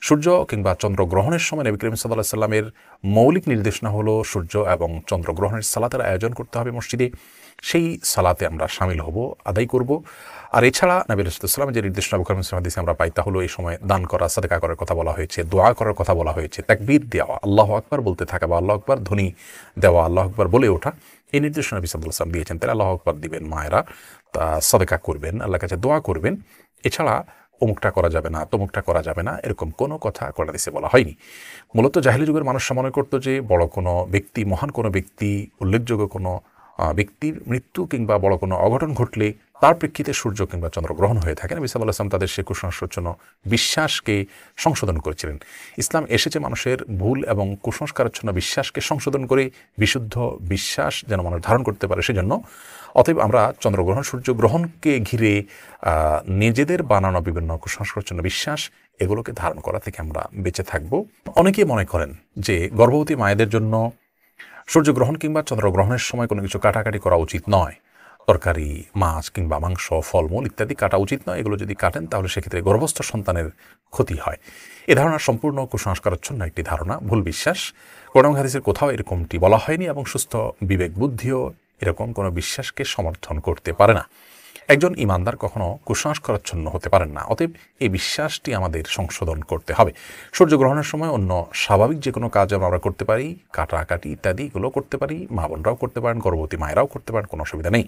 সূর্য কিংবা চন্দ্রগ্রহণের সময় নবী করিম সাল্লাল্লাহু আলাইহি সাল্লামের মৌলিক নির্দেশনা হলো সূর্য এবং চন্দ্রগ্রহণের সালাতের আয়োজন করতে হবে মসজিদে, সেই সালাতে আমরা শামিল হব, আদায় করব। আর এছাড়া নবী রাসূলুল্লাহ সাল্লাল্লাহু আলাইহি ওয়াসাল্লাম যে নির্দেশনা বুখারী মুসলিম হাদিসে আমরা পাই তা হলো এই সময় দান করা, সাদকা করার কথা বলা হয়েছে, দোয়া করার কথা বলা হয়েছে, তাকবীর দেওয়া, আল্লাহু আকবার বলতে থাকা বা আল্লাহু আকবার ধ্বনি দেওয়া, আল্লাহু আকবার বলে ওঠা, এই নির্দেশনা নবী সাল্লাল্লাহু আলাইহি ওয়াসাল্লাম দিয়েছেন। তাহলে আল্লাহু আকবার দিবেন মায়েরা, তা সাদকা করবেন, আল্লাহর কাছে দোয়া করবেন। এছাড়া অমুকটা করা যাবে না, তমুকটা করা যাবে না, এরকম কোনো কথা কোরআন হাদিসে বলা হয়নি। মূলত জাহেলি যুগের মানুষ মনে করত যে বড় কোনো ব্যক্তি, মহান কোনো ব্যক্তি, উল্লেখযোগ্য কোনো ব্যক্তির মৃত্যু কিংবা বড় কোনো অঘটন ঘটলে তার প্রেক্ষিতে সূর্য কিংবা চন্দ্রগ্রহণ হয়ে থাকে। নবী সাল্লাল্লাহু আলাইহি ওয়াসাল্লাম তাদের সে কুসংস্কারচ্ছন্ন বিশ্বাসকে সংশোধন করেছিলেন। ইসলাম এসেছে মানুষের ভুল এবং কুসংস্কারাচ্ছন্ন বিশ্বাসকে সংশোধন করে বিশুদ্ধ বিশ্বাস যেন মানুষ ধারণ করতে পারে সেজন্য। অতএব আমরা চন্দ্রগ্রহণ সূর্যগ্রহণকে ঘিরে নিজেদের বানানো বিভিন্ন কুসংস্কারাচ্ছন্ন বিশ্বাস এগুলোকে ধারণ করা থেকে আমরা বেঁচে থাকব। অনেকেই মনে করেন যে গর্ভবতী মায়েদের জন্য সূর্যগ্রহণ কিংবা চন্দ্রগ্রহণের সময় কোনো কিছু কাটাকাটি করা উচিত নয়। তরকারি, মাছ কিংবা মাংস, ফলমূল ইত্যাদি কাটা উচিত নয়। এগুলো যদি কাটেন তাহলে সেক্ষেত্রে গর্ভস্থ সন্তানের ক্ষতি হয়। এ ধারণা সম্পূর্ণ কুসংস্কারাচ্ছন্ন একটি ধারণা, ভুল বিশ্বাস। কোরআন হাদিসের কোথাও এরকমটি বলা হয়নি এবং সুস্থ বিবেক বুদ্ধিও এরকম কোনো বিশ্বাসকে সমর্থন করতে পারে না। একজন ইমানদার কখনো কুসংস্কারাচ্ছন্ন হতে পারেন না। অতএব এই বিশ্বাসটি আমাদের সংশোধন করতে হবে। সূর্যগ্রহণের সময় অন্য স্বাভাবিক যে কোনো কাজ আমরা করতে পারি, কাটাকাটি ইত্যাদি এগুলো করতে পারি, মা বোনরাও করতে পারেন, গর্ভবতী মায়েরাও করতে পারেন, কোনো অসুবিধা নেই।